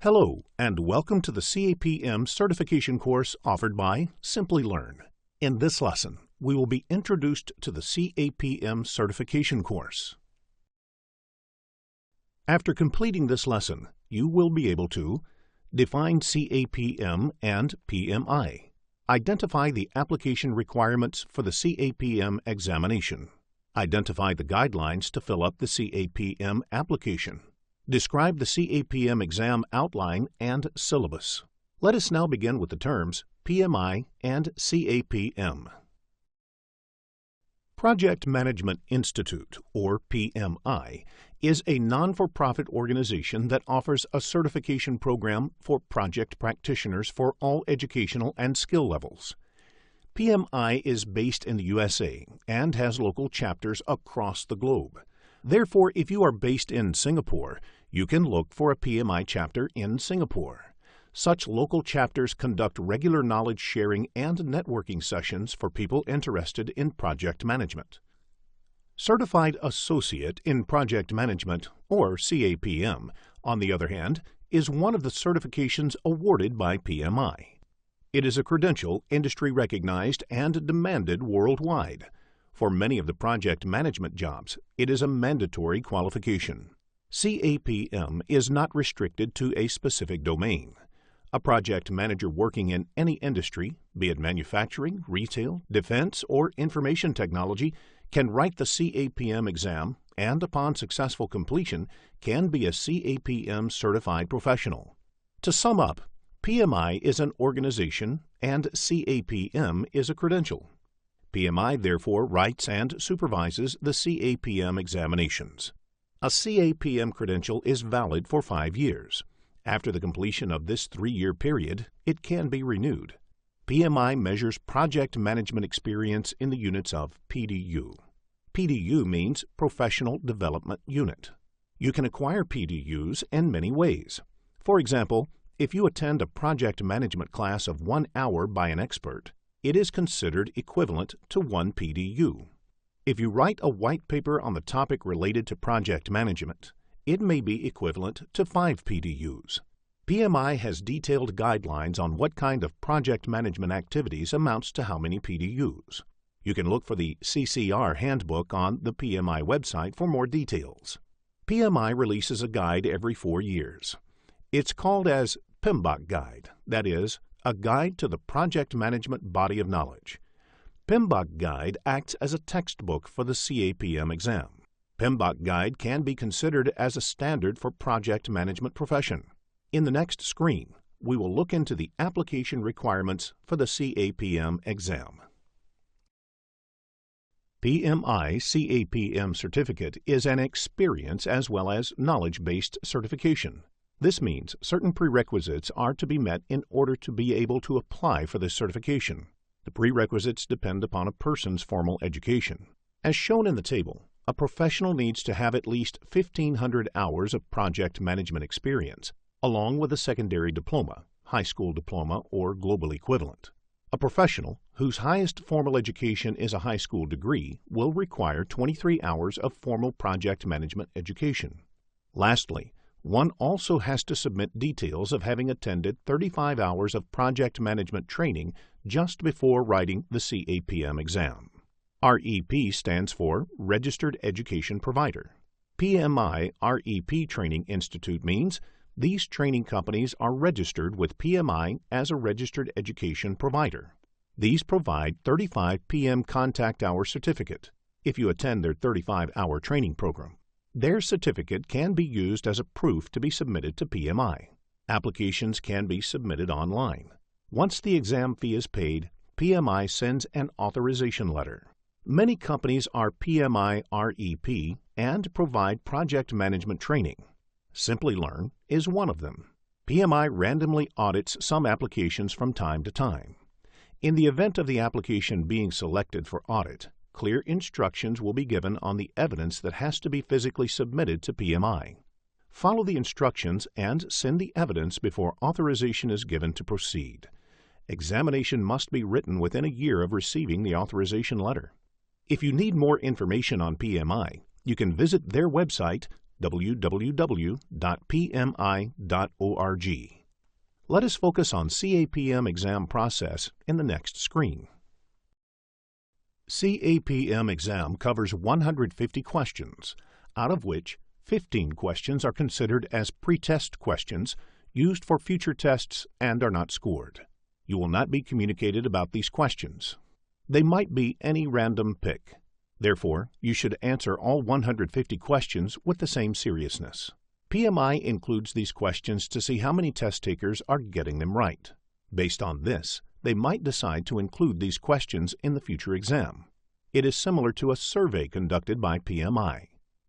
Hello, and welcome to the CAPM certification course offered by Simplilearn. In this lesson, we will be introduced to the CAPM certification course. After completing this lesson, you will be able to define CAPM and PMI, identify the application requirements for the CAPM examination, identify the guidelines to fill up the CAPM application, describe the CAPM exam outline and syllabus. Let us now begin with the terms PMI and CAPM. Project Management Institute, or PMI, is a non-for-profit organization that offers a certification program for project practitioners for all educational and skill levels. PMI is based in the USA and has local chapters across the globe. Therefore, if you are based in Singapore, you can look for a PMI chapter in Singapore. Such local chapters conduct regular knowledge sharing and networking sessions for people interested in project management. Certified Associate in Project Management, or CAPM, on the other hand, is one of the certifications awarded by PMI. It is a credential industry-recognized and demanded worldwide. For many of the project management jobs, it is a mandatory qualification. CAPM is not restricted to a specific domain. A project manager working in any industry, be it manufacturing, retail, defense, or information technology, can write the CAPM exam and, upon successful completion, can be a CAPM certified professional. To sum up, PMI is an organization and CAPM is a credential. PMI therefore writes and supervises the CAPM examinations. A CAPM credential is valid for 5 years. After the completion of this 3-year period, it can be renewed. PMI measures project management experience in the units of PDU. PDU means Professional Development Unit. You can acquire PDUs in many ways. For example, if you attend a project management class of 1 hour by an expert, it is considered equivalent to 1 PDU. If you write a white paper on the topic related to project management, it may be equivalent to 5 PDUs. PMI has detailed guidelines on what kind of project management activities amounts to how many PDUs. You can look for the CCR handbook on the PMI website for more details. PMI releases a guide every 4 years. It's called as PMBOK Guide, that is, a guide to the project management body of knowledge. PMBOK Guide acts as a textbook for the CAPM exam. PMBOK Guide can be considered as a standard for project management profession. In the next screen, we will look into the application requirements for the CAPM exam. PMI CAPM certificate is an experience as well as knowledge-based certification. This means certain prerequisites are to be met in order to be able to apply for this certification. The prerequisites depend upon a person's formal education. As shown in the table, a professional needs to have at least 1,500 hours of project management experience, along with a secondary diploma, high school diploma, or global equivalent. A professional whose highest formal education is a high school degree will require 23 hours of formal project management education. Lastly, one also has to submit details of having attended 35 hours of project management training just before writing the CAPM exam. REP stands for Registered Education Provider. PMI REP Training Institute means these training companies are registered with PMI as a registered education provider. These provide 35 PM Contact Hour Certificate if you attend their 35-hour training program. Their certificate can be used as a proof to be submitted to PMI. Applications can be submitted online. Once the exam fee is paid, PMI sends an authorization letter. Many companies are PMI REP and provide project management training. Simplilearn is one of them. PMI randomly audits some applications from time to time. In the event of the application being selected for audit, clear instructions will be given on the evidence that has to be physically submitted to PMI. Follow the instructions and send the evidence before authorization is given to proceed. Examination must be written within a year of receiving the authorization letter. If you need more information on PMI, you can visit their website www.pmi.org. Let us focus on CAPM exam process in the next screen. CAPM exam covers 150 questions, out of which 15 questions are considered as pre-test questions used for future tests and are not scored. You will not be communicated about these questions. They might be any random pick. Therefore, you should answer all 150 questions with the same seriousness. PMI includes these questions to see how many test takers are getting them right. Based on this, they might decide to include these questions in the future exam. It is similar to a survey conducted by PMI.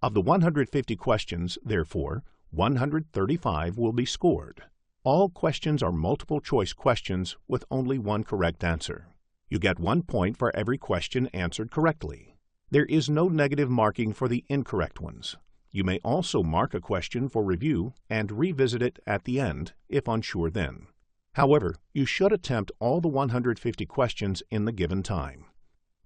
Of the 150 questions, therefore, 135 will be scored. All questions are multiple-choice questions with only one correct answer. You get 1 point for every question answered correctly. There is no negative marking for the incorrect ones. You may also mark a question for review and revisit it at the end if unsure then. However, you should attempt all the 150 questions in the given time.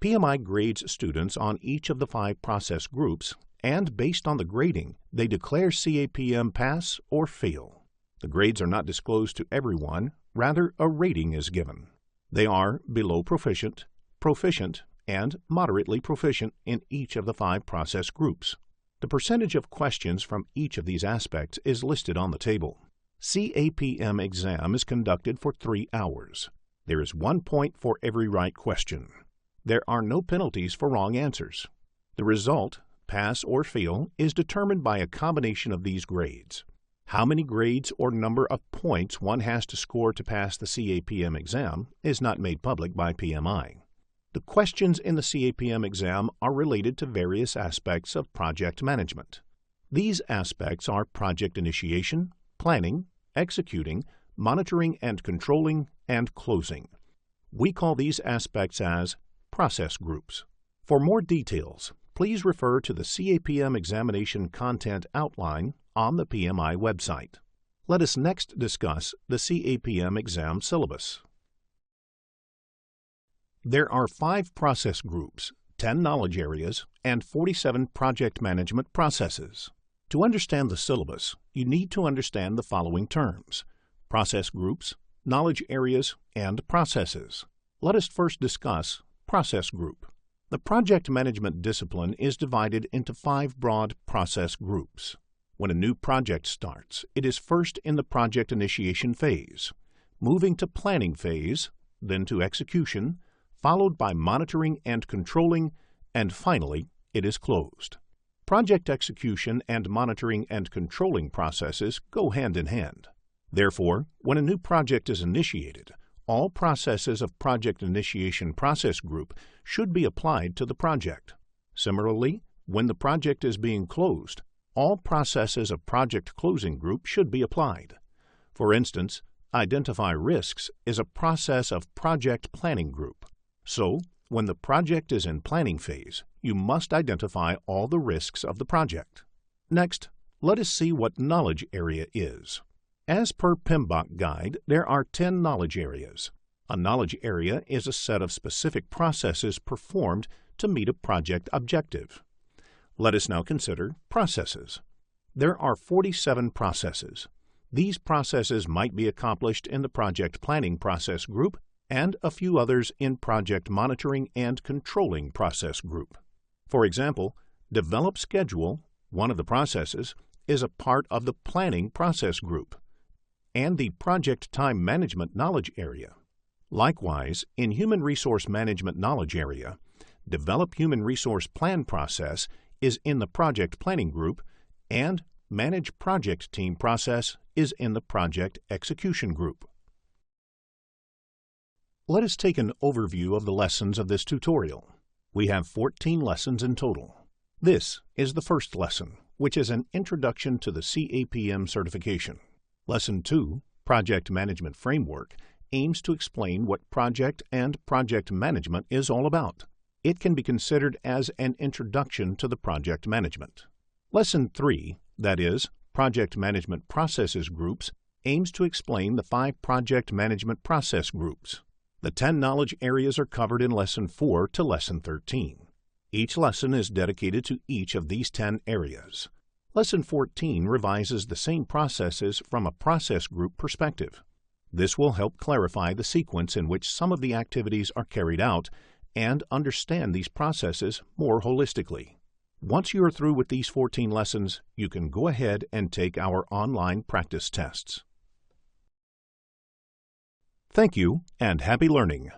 PMI grades students on each of the 5 process groups, and based on the grading, they declare CAPM pass or fail. The grades are not disclosed to everyone, rather a rating is given. They are below proficient, proficient, and moderately proficient in each of the 5 process groups. The percentage of questions from each of these aspects is listed on the table. CAPM exam is conducted for 3 hours. There is 1 point for every right question. There are no penalties for wrong answers. The result, pass or fail, is determined by a combination of these grades. How many grades or number of points one has to score to pass the CAPM exam is not made public by PMI. The questions in the CAPM exam are related to various aspects of project management. These aspects are project initiation, planning, executing, monitoring and controlling, and closing. We call these aspects as process groups. For more details, please refer to the CAPM examination content outline on the PMI website. Let us next discuss the CAPM exam syllabus. There are 5 process groups, 10 knowledge areas, and 47 project management processes. To understand the syllabus, you need to understand the following terms: process groups, knowledge areas, and processes. Let us first discuss process group. The project management discipline is divided into 5 broad process groups. When a new project starts, it is first in the project initiation phase, moving to planning phase, then to execution, followed by monitoring and controlling, and finally, it is closed. Project execution and monitoring and controlling processes go hand in hand. Therefore, when a new project is initiated, all processes of Project Initiation Process Group should be applied to the project. Similarly, when the project is being closed, all processes of Project Closing Group should be applied. For instance, Identify Risks is a process of Project Planning Group. So, when the project is in planning phase, you must identify all the risks of the project. Next, let us see what knowledge area is. As per PMBOK guide, there are 10 knowledge areas. A knowledge area is a set of specific processes performed to meet a project objective. Let us now consider processes. There are 47 processes. These processes might be accomplished in the project planning process group and a few others in project monitoring and controlling process group. For example, develop schedule, one of the processes, is a part of the planning process group and the project time management knowledge area. Likewise, in human resource management knowledge area, develop human resource plan process is in the project planning group, and manage project team process is in the project execution group. Let us take an overview of the lessons of this tutorial. We have 14 lessons in total. This is the first lesson, which is an introduction to the CAPM certification. Lesson 2, Project Management Framework, aims to explain what project and project management is all about. It can be considered as an introduction to the project management. Lesson 3, that is, Project Management Processes Groups, aims to explain the 5 project management process groups. The 10 knowledge areas are covered in Lesson 4 to Lesson 13. Each lesson is dedicated to each of these 10 areas. Lesson 14 revises the same processes from a process group perspective. This will help clarify the sequence in which some of the activities are carried out and understand these processes more holistically. Once you are through with these 14 lessons, you can go ahead and take our online practice tests. Thank you and happy learning!